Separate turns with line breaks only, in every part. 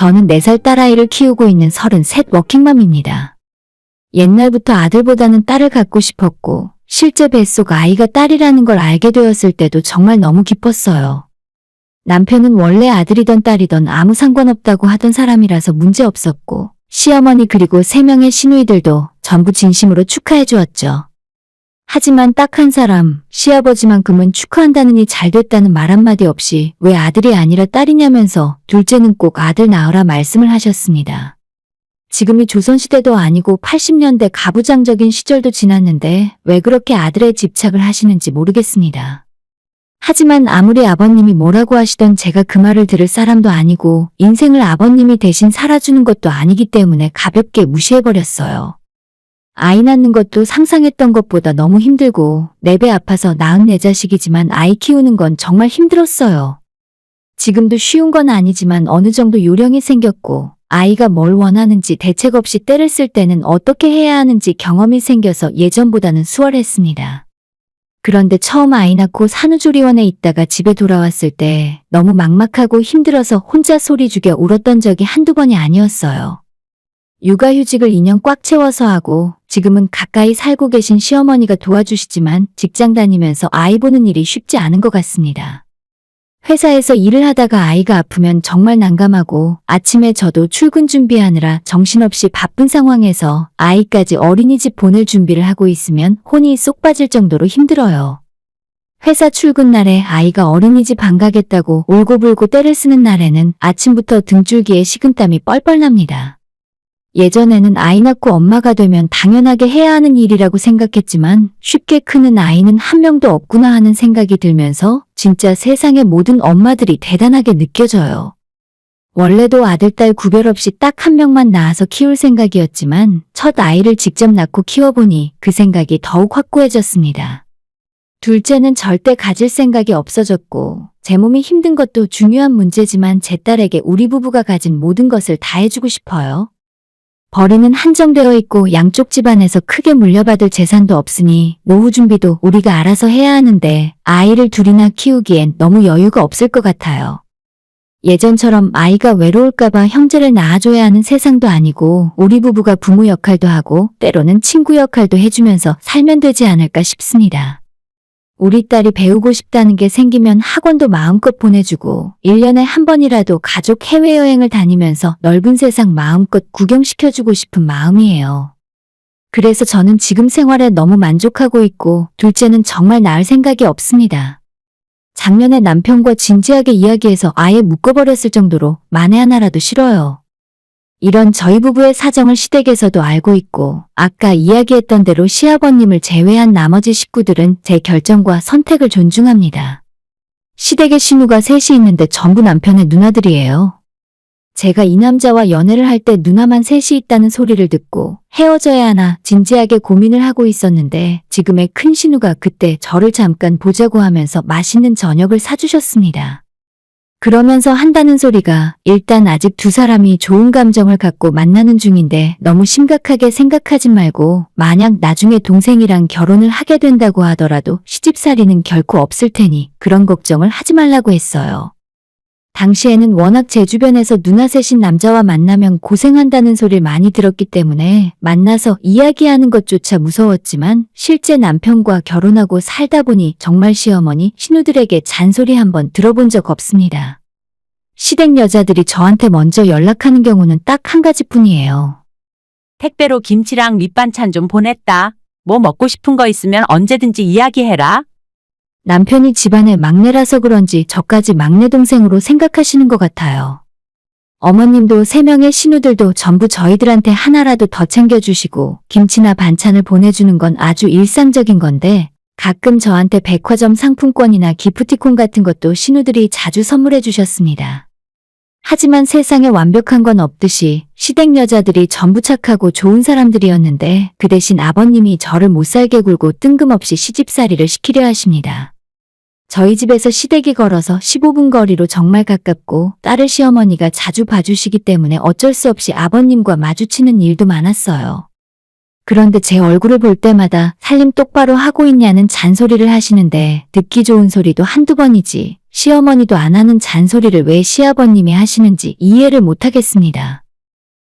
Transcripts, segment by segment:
저는 4살 딸아이를 키우고 있는 33 워킹맘입니다. 옛날부터 아들보다는 딸을 갖고 싶었고 실제 뱃속 아이가 딸이라는 걸 알게 되었을 때도 정말 너무 기뻤어요. 남편은 원래 아들이던 딸이던 아무 상관없다고 하던 사람이라서 문제 없었고 시어머니 그리고 3명의 시누이들도 전부 진심으로 축하해 주었죠. 하지만 딱 한 사람, 시아버지만큼은 축하한다느니 잘 됐다는 말 한마디 없이 왜 아들이 아니라 딸이냐면서 둘째는 꼭 아들 낳으라 말씀을 하셨습니다. 지금이 조선시대도 아니고 80년대 가부장적인 시절도 지났는데 왜 그렇게 아들에 집착을 하시는지 모르겠습니다. 하지만 아무리 아버님이 뭐라고 하시던 제가 그 말을 들을 사람도 아니고 인생을 아버님이 대신 살아주는 것도 아니기 때문에 가볍게 무시해버렸어요. 아이 낳는 것도 상상했던 것보다 너무 힘들고 4배 아파서 낳은 내 자식이지만 아이 키우는 건 정말 힘들었어요. 지금도 쉬운 건 아니지만 어느 정도 요령이 생겼고 아이가 뭘 원하는지 대책 없이 때를 쓸 때는 어떻게 해야 하는지 경험이 생겨서 예전보다는 수월했습니다. 그런데 처음 아이 낳고 산후조리원에 있다가 집에 돌아왔을 때 너무 막막하고 힘들어서 혼자 소리 죽여 울었던 적이 한두 번이 아니었어요. 육아휴직을 2년 꽉 채워서 하고 지금은 가까이 살고 계신 시어머니가 도와주시지만 직장 다니면서 아이 보는 일이 쉽지 않은 것 같습니다. 회사에서 일을 하다가 아이가 아프면 정말 난감하고 아침에 저도 출근 준비하느라 정신없이 바쁜 상황에서 아이까지 어린이집 보낼 준비를 하고 있으면 혼이 쏙 빠질 정도로 힘들어요. 회사 출근 날에 아이가 어린이집 안 가겠다고 울고불고 떼를 쓰는 날에는 아침부터 등줄기에 식은땀이 뻘뻘 납니다. 예전에는 아이 낳고 엄마가 되면 당연하게 해야 하는 일이라고 생각했지만 쉽게 크는 아이는 한 명도 없구나 하는 생각이 들면서 진짜 세상의 모든 엄마들이 대단하게 느껴져요. 원래도 아들, 딸 구별 없이 딱 한 명만 낳아서 키울 생각이었지만 첫 아이를 직접 낳고 키워보니 그 생각이 더욱 확고해졌습니다. 둘째는 절대 가질 생각이 없어졌고 제 몸이 힘든 것도 중요한 문제지만 제 딸에게 우리 부부가 가진 모든 것을 다 해주고 싶어요. 벌이는 한정되어 있고 양쪽 집안에서 크게 물려받을 재산도 없으니 노후 준비도 우리가 알아서 해야 하는데 아이를 둘이나 키우기엔 너무 여유가 없을 것 같아요. 예전처럼 아이가 외로울까봐 형제를 낳아줘야 하는 세상도 아니고 우리 부부가 부모 역할도 하고 때로는 친구 역할도 해주면서 살면 되지 않을까 싶습니다. 우리 딸이 배우고 싶다는 게 생기면 학원도 마음껏 보내주고 1년에 한 번이라도 가족 해외여행을 다니면서 넓은 세상 마음껏 구경시켜주고 싶은 마음이에요. 그래서 저는 지금 생활에 너무 만족하고 있고 둘째는 정말 낳을 생각이 없습니다. 작년에 남편과 진지하게 이야기해서 아예 묶어버렸을 정도로 만에 하나라도 싫어요. 이런 저희 부부의 사정을 시댁에서도 알고 있고 아까 이야기했던 대로 시아버님을 제외한 나머지 식구들은 제 결정과 선택을 존중합니다. 시댁에 시누가 셋이 있는데 전부 남편의 누나들이에요. 제가 이 남자와 연애를 할 때 누나만 셋이 있다는 소리를 듣고 헤어져야 하나 진지하게 고민을 하고 있었는데 지금의 큰 시누가 그때 저를 잠깐 보자고 하면서 맛있는 저녁을 사주셨습니다. 그러면서 한다는 소리가 일단 아직 두 사람이 좋은 감정을 갖고 만나는 중인데 너무 심각하게 생각하지 말고 만약 나중에 동생이랑 결혼을 하게 된다고 하더라도 시집살이는 결코 없을 테니 그런 걱정을 하지 말라고 했어요. 당시에는 워낙 제 주변에서 누나 셋인 남자와 만나면 고생한다는 소리를 많이 들었기 때문에 만나서 이야기하는 것조차 무서웠지만 실제 남편과 결혼하고 살다 보니 정말 시어머니, 시누들에게 잔소리 한번 들어본 적 없습니다. 시댁 여자들이 저한테 먼저 연락하는 경우는 딱 한 가지뿐이에요.
택배로 김치랑 밑반찬 좀 보냈다. 뭐 먹고 싶은 거 있으면 언제든지 이야기해라.
남편이 집안의 막내라서 그런지 저까지 막내 동생으로 생각하시는 것 같아요. 어머님도 3명의 시누들도 전부 저희들한테 하나라도 더 챙겨주시고 김치나 반찬을 보내주는 건 아주 일상적인 건데 가끔 저한테 백화점 상품권이나 기프티콘 같은 것도 시누들이 자주 선물해 주셨습니다. 하지만 세상에 완벽한 건 없듯이 시댁 여자들이 전부 착하고 좋은 사람들이었는데 그 대신 아버님이 저를 못살게 굴고 뜬금없이 시집살이를 시키려 하십니다. 저희 집에서 시댁이 걸어서 15분 거리로 정말 가깝고 딸을 시어머니가 자주 봐주시기 때문에 어쩔 수 없이 아버님과 마주치는 일도 많았어요. 그런데 제 얼굴을 볼 때마다 살림 똑바로 하고 있냐는 잔소리를 하시는데 듣기 좋은 소리도 한두 번이지 시어머니도 안 하는 잔소리를 왜 시아버님이 하시는지 이해를 못하겠습니다.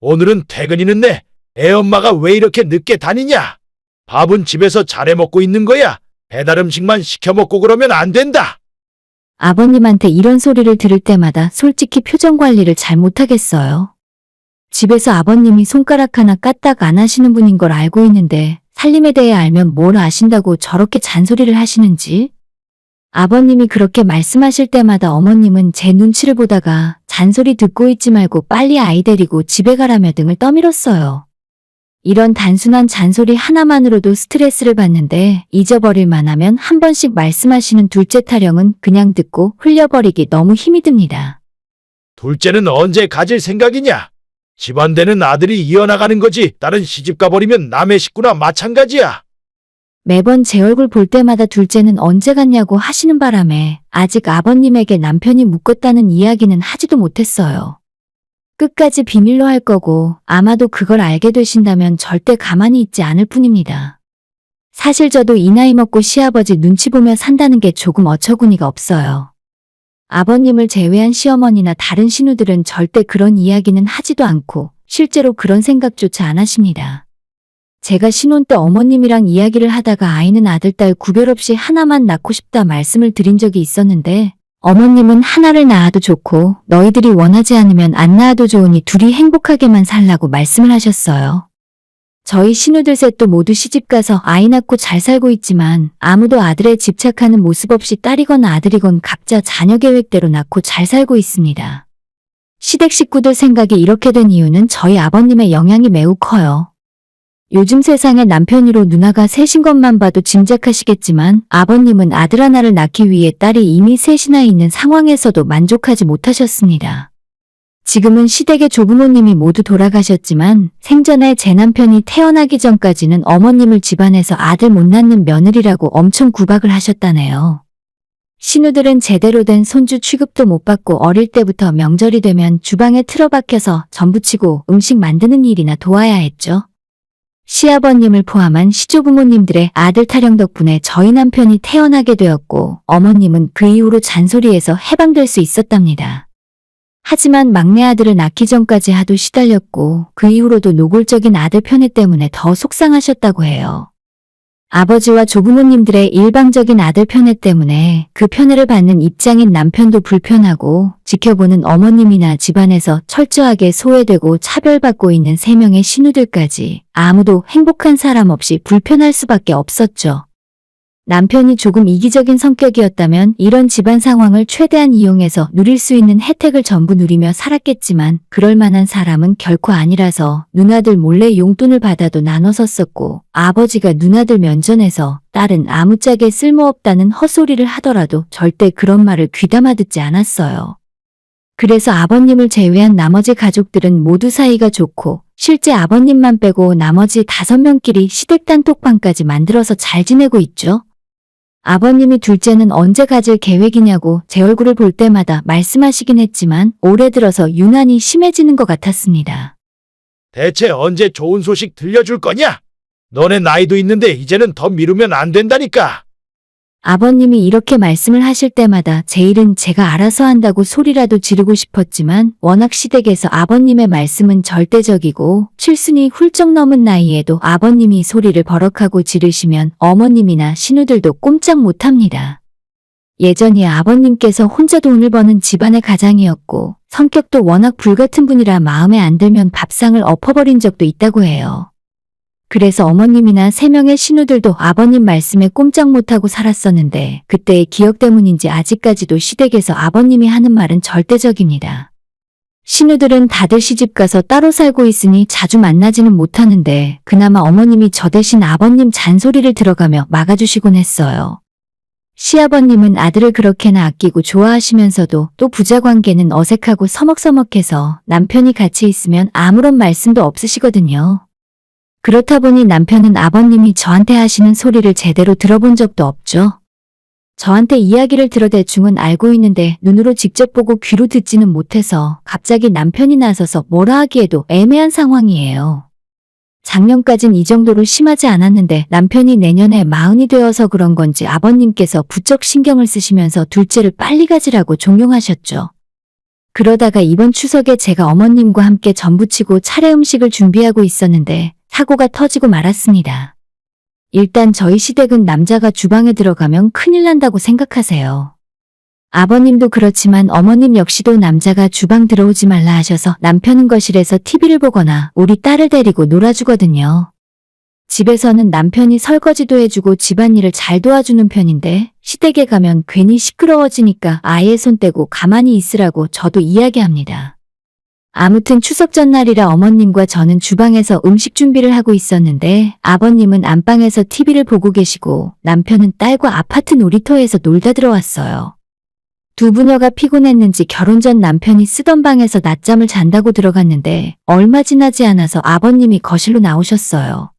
오늘은 퇴근이는데 애 엄마가 왜 이렇게 늦게 다니냐? 밥은 집에서 잘해 먹고 있는 거야. 배달 음식만 시켜 먹고 그러면 안 된다.
아버님한테 이런 소리를 들을 때마다 솔직히 표정 관리를 잘 못하겠어요. 집에서 아버님이 손가락 하나 까딱 안 하시는 분인 걸 알고 있는데 살림에 대해 알면 뭘 아신다고 저렇게 잔소리를 하시는지. 아버님이 그렇게 말씀하실 때마다 어머님은 제 눈치를 보다가 잔소리 듣고 있지 말고 빨리 아이 데리고 집에 가라며 등을 떠밀었어요. 이런 단순한 잔소리 하나만으로도 스트레스를 받는데 잊어버릴 만하면 한 번씩 말씀하시는 둘째 타령은 그냥 듣고 흘려버리기 너무 힘이 듭니다.
둘째는 언제 가질 생각이냐? 집안되는 아들이 이어나가는 거지. 딸은 시집 가버리면 남의 식구나 마찬가지야.
매번 제 얼굴 볼 때마다 둘째는 언제 갔냐고 하시는 바람에 아직 아버님에게 남편이 묻겠다는 이야기는 하지도 못했어요. 끝까지 비밀로 할 거고 아마도 그걸 알게 되신다면 절대 가만히 있지 않을 뿐입니다. 사실 저도 이 나이 먹고 시아버지 눈치 보며 산다는 게 조금 어처구니가 없어요. 아버님을 제외한 시어머니나 다른 신우들은 절대 그런 이야기는 하지도 않고 실제로 그런 생각조차 안 하십니다. 제가 신혼 때 어머님이랑 이야기를 하다가 아이는 아들, 딸 구별 없이 하나만 낳고 싶다 말씀을 드린 적이 있었는데 어머님은 하나를 낳아도 좋고 너희들이 원하지 않으면 안 낳아도 좋으니 둘이 행복하게만 살라고 말씀을 하셨어요. 저희 신우들 셋도 모두 시집가서 아이 낳고 잘 살고 있지만 아무도 아들에 집착하는 모습 없이 딸이건 아들이건 각자 자녀 계획대로 낳고 잘 살고 있습니다. 시댁 식구들 생각이 이렇게 된 이유는 저희 아버님의 영향이 매우 커요. 요즘 세상에 남편이로 누나가 셋인 것만 봐도 짐작하시겠지만 아버님은 아들 하나를 낳기 위해 딸이 이미 셋이나 있는 상황에서도 만족하지 못하셨습니다. 지금은 시댁의 조부모님이 모두 돌아가셨지만 생전에 제 남편이 태어나기 전까지는 어머님을 집안에서 아들 못 낳는 며느리라고 엄청 구박을 하셨다네요. 신우들은 제대로 된 손주 취급도 못 받고 어릴 때부터 명절이 되면 주방에 틀어박혀서 전부치고 음식 만드는 일이나 도와야 했죠. 시아버님을 포함한 시조부모님들의 아들 타령 덕분에 저희 남편이 태어나게 되었고 어머님은 그 이후로 잔소리에서 해방될 수 있었답니다. 하지만 막내 아들을 낳기 전까지 하도 시달렸고 그 이후로도 노골적인 아들 편애 때문에 더 속상하셨다고 해요. 아버지와 조부모님들의 일방적인 아들 편애 때문에 그 편애를 받는 입장인 남편도 불편하고 지켜보는 어머님이나 집안에서 철저하게 소외되고 차별받고 있는 3명의 신우들까지 아무도 행복한 사람 없이 불편할 수밖에 없었죠. 남편이 조금 이기적인 성격이었다면 이런 집안 상황을 최대한 이용해서 누릴 수 있는 혜택을 전부 누리며 살았겠지만 그럴 만한 사람은 결코 아니라서 누나들 몰래 용돈을 받아도 나눠서 썼고 아버지가 누나들 면전에서 딸은 아무짝에 쓸모없다는 헛소리를 하더라도 절대 그런 말을 귀담아 듣지 않았어요. 그래서 아버님을 제외한 나머지 가족들은 모두 사이가 좋고 실제 아버님만 빼고 나머지 5명끼리 시댁 단톡방까지 만들어서 잘 지내고 있죠. 아버님이 둘째는 언제 가질 계획이냐고 제 얼굴을 볼 때마다 말씀하시긴 했지만 올해 들어서 유난히 심해지는 것 같았습니다.
대체 언제 좋은 소식 들려줄 거냐? 너네 나이도 있는데 이제는 더 미루면 안 된다니까.
아버님이 이렇게 말씀을 하실 때마다 제 일은 제가 알아서 한다고 소리라도 지르고 싶었지만 워낙 시댁에서 아버님의 말씀은 절대적이고 칠순이 훌쩍 넘은 나이에도 아버님이 소리를 버럭하고 지르시면 어머님이나 신우들도 꼼짝 못합니다. 예전에 아버님께서 혼자 돈을 버는 집안의 가장이었고 성격도 워낙 불같은 분이라 마음에 안 들면 밥상을 엎어버린 적도 있다고 해요. 그래서 어머님이나 3명의 신우들도 아버님 말씀에 꼼짝 못하고 살았었는데 그때의 기억 때문인지 아직까지도 시댁에서 아버님이 하는 말은 절대적입니다. 신우들은 다들 시집가서 따로 살고 있으니 자주 만나지는 못하는데 그나마 어머님이 저 대신 아버님 잔소리를 들어가며 막아주시곤 했어요. 시아버님은 아들을 그렇게나 아끼고 좋아하시면서도 또 부자 관계는 어색하고 서먹서먹해서 남편이 같이 있으면 아무런 말씀도 없으시거든요. 그렇다 보니 남편은 아버님이 저한테 하시는 소리를 제대로 들어본 적도 없죠. 저한테 이야기를 들어 대충은 알고 있는데 눈으로 직접 보고 귀로 듣지는 못해서 갑자기 남편이 나서서 뭐라 하기에도 애매한 상황이에요. 작년까진 이 정도로 심하지 않았는데 남편이 내년에 40이 되어서 그런 건지 아버님께서 부쩍 신경을 쓰시면서 둘째를 빨리 가지라고 종용하셨죠. 그러다가 이번 추석에 제가 어머님과 함께 전부치고 차례 음식을 준비하고 있었는데 사고가 터지고 말았습니다. 일단 저희 시댁은 남자가 주방에 들어가면 큰일 난다고 생각하세요. 아버님도 그렇지만 어머님 역시도 남자가 주방 들어오지 말라 하셔서 남편은 거실에서 TV를 보거나 우리 딸을 데리고 놀아주거든요. 집에서는 남편이 설거지도 해주고 집안일을 잘 도와주는 편인데 시댁에 가면 괜히 시끄러워지니까 아예 손 떼고 가만히 있으라고 저도 이야기합니다. 아무튼 추석 전날이라 어머님과 저는 주방에서 음식 준비를 하고 있었는데 아버님은 안방에서 TV를 보고 계시고 남편은 딸과 아파트 놀이터에서 놀다 들어왔어요. 두 부녀가 피곤했는지 결혼 전 남편이 쓰던 방에서 낮잠을 잔다고 들어갔는데 얼마 지나지 않아서 아버님이 거실로 나오셨어요.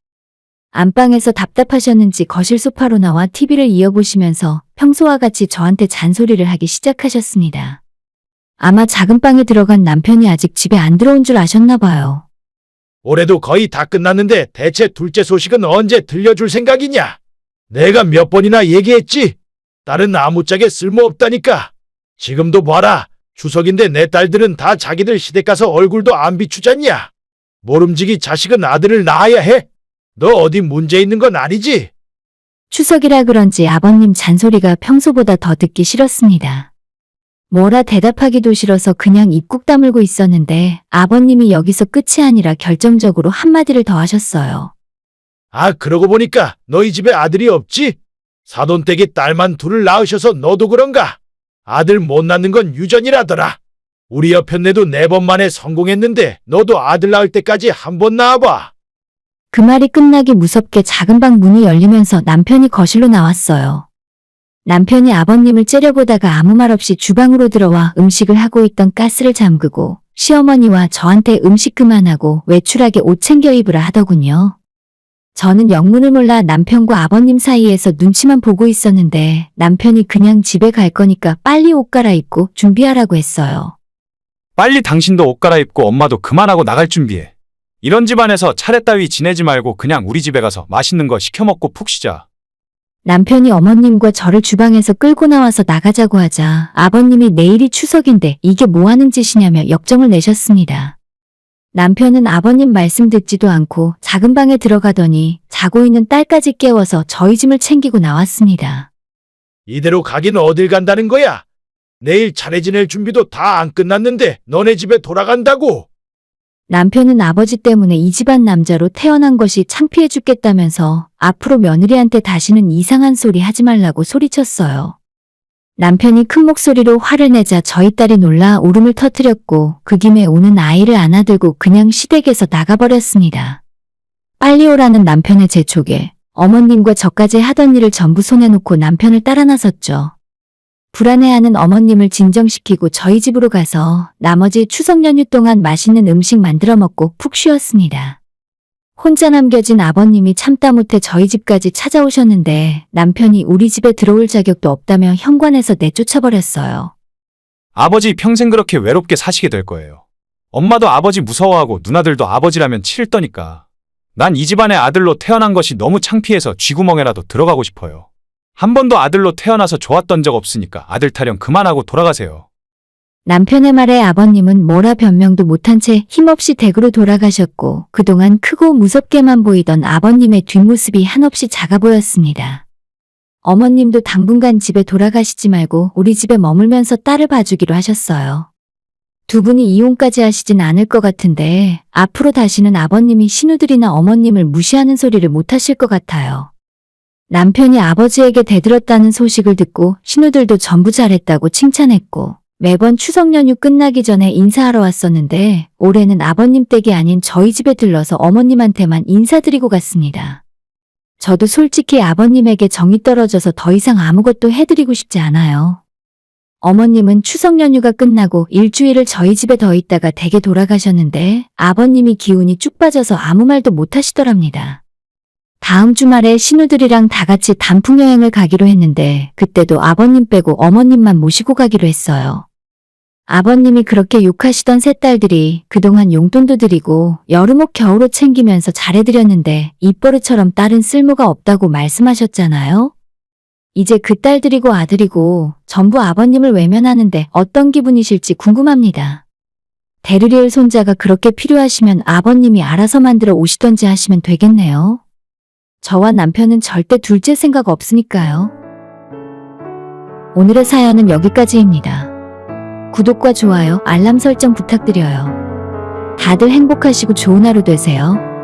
안방에서 답답하셨는지 거실 소파로 나와 TV를 이어보시면서 평소와 같이 저한테 잔소리를 하기 시작하셨습니다. 아마 작은 방에 들어간 남편이 아직 집에 안 들어온 줄 아셨나 봐요.
올해도 거의 다 끝났는데 대체 둘째 소식은 언제 들려줄 생각이냐? 내가 몇 번이나 얘기했지? 딸은 아무짝에 쓸모없다니까. 지금도 봐라. 추석인데 내 딸들은 다 자기들 시댁 가서 얼굴도 안 비추잖냐. 모름지기 자식은 아들을 낳아야 해. 너 어디 문제 있는 건 아니지?
추석이라 그런지 아버님 잔소리가 평소보다 더 듣기 싫었습니다. 뭐라 대답하기도 싫어서 그냥 입 꾹 다물고 있었는데 아버님이 여기서 끝이 아니라 결정적으로 한마디를 더 하셨어요.
아, 그러고 보니까 너희 집에 아들이 없지? 사돈댁이 딸만 둘을 낳으셔서 너도 그런가? 아들 못 낳는 건 유전이라더라. 우리 여편네도 4번 만에 성공했는데 너도 아들 낳을 때까지 한 번 낳아봐.
그 말이 끝나기 무섭게 작은 방 문이 열리면서 남편이 거실로 나왔어요. 남편이 아버님을 째려보다가 아무 말 없이 주방으로 들어와 음식을 하고 있던 가스를 잠그고 시어머니와 저한테 음식 그만하고 외출하게 옷 챙겨 입으라 하더군요. 저는 영문을 몰라 남편과 아버님 사이에서 눈치만 보고 있었는데 남편이 그냥 집에 갈 거니까 빨리 옷 갈아입고 준비하라고 했어요.
빨리 당신도 옷 갈아입고 엄마도 그만하고 나갈 준비해. 이런 집안에서 차례 따위 지내지 말고 그냥 우리 집에 가서 맛있는 거 시켜 먹고 푹 쉬자.
남편이 어머님과 저를 주방에서 끌고 나와서 나가자고 하자 아버님이 내일이 추석인데 이게 뭐 하는 짓이냐며 역정을 내셨습니다. 남편은 아버님 말씀 듣지도 않고 작은 방에 들어가더니 자고 있는 딸까지 깨워서 저희 짐을 챙기고 나왔습니다.
이대로 가긴 어딜 간다는 거야? 내일 차례 지낼 준비도 다 안 끝났는데 너네 집에 돌아간다고?
남편은 아버지 때문에 이 집안 남자로 태어난 것이 창피해 죽겠다면서 앞으로 며느리한테 다시는 이상한 소리 하지 말라고 소리쳤어요. 남편이 큰 목소리로 화를 내자 저희 딸이 놀라 울음을 터뜨렸고 그 김에 우는 아이를 안아들고 그냥 시댁에서 나가버렸습니다. 빨리 오라는 남편의 재촉에 어머님과 저까지 하던 일을 전부 손에 놓고 남편을 따라 나섰죠. 불안해하는 어머님을 진정시키고 저희 집으로 가서 나머지 추석 연휴 동안 맛있는 음식 만들어 먹고 푹 쉬었습니다. 혼자 남겨진 아버님이 참다 못해 저희 집까지 찾아오셨는데 남편이 우리 집에 들어올 자격도 없다며 현관에서 내쫓아버렸어요.
아버지 평생 그렇게 외롭게 사시게 될 거예요. 엄마도 아버지 무서워하고 누나들도 아버지라면 치를 떠니까. 난 이 집안의 아들로 태어난 것이 너무 창피해서 쥐구멍에라도 들어가고 싶어요. 한 번도 아들로 태어나서 좋았던 적 없으니까 아들 타령 그만하고 돌아가세요.
남편의 말에 아버님은 뭐라 변명도 못한 채 힘없이 댁으로 돌아가셨고 그동안 크고 무섭게만 보이던 아버님의 뒷모습이 한없이 작아 보였습니다. 어머님도 당분간 집에 돌아가시지 말고 우리 집에 머물면서 딸을 봐주기로 하셨어요. 두 분이 이혼까지 하시진 않을 것 같은데 앞으로 다시는 아버님이 신우들이나 어머님을 무시하는 소리를 못 하실 것 같아요. 남편이 아버지에게 대들었다는 소식을 듣고 신우들도 전부 잘했다고 칭찬했고 매번 추석 연휴 끝나기 전에 인사하러 왔었는데 올해는 아버님 댁이 아닌 저희 집에 들러서 어머님한테만 인사드리고 갔습니다. 저도 솔직히 아버님에게 정이 떨어져서 더 이상 아무것도 해드리고 싶지 않아요. 어머님은 추석 연휴가 끝나고 일주일을 저희 집에 더 있다가 댁에 돌아가셨는데 아버님이 기운이 쭉 빠져서 아무 말도 못 하시더랍니다. 다음 주말에 신우들이랑 다 같이 단풍 여행을 가기로 했는데 그때도 아버님 빼고 어머님만 모시고 가기로 했어요. 아버님이 그렇게 욕하시던 세 딸들이 그동안 용돈도 드리고 여름옷 겨울옷 챙기면서 잘해드렸는데 입버릇처럼 딸은 쓸모가 없다고 말씀하셨잖아요? 이제 그 딸들이고 아들이고 전부 아버님을 외면하는데 어떤 기분이실지 궁금합니다. 데르리엘 손자가 그렇게 필요하시면 아버님이 알아서 만들어 오시던지 하시면 되겠네요. 저와 남편은 절대 둘째 생각 없으니까요. 오늘의 사연은 여기까지입니다. 구독과 좋아요, 알람 설정 부탁드려요. 다들 행복하시고 좋은 하루 되세요.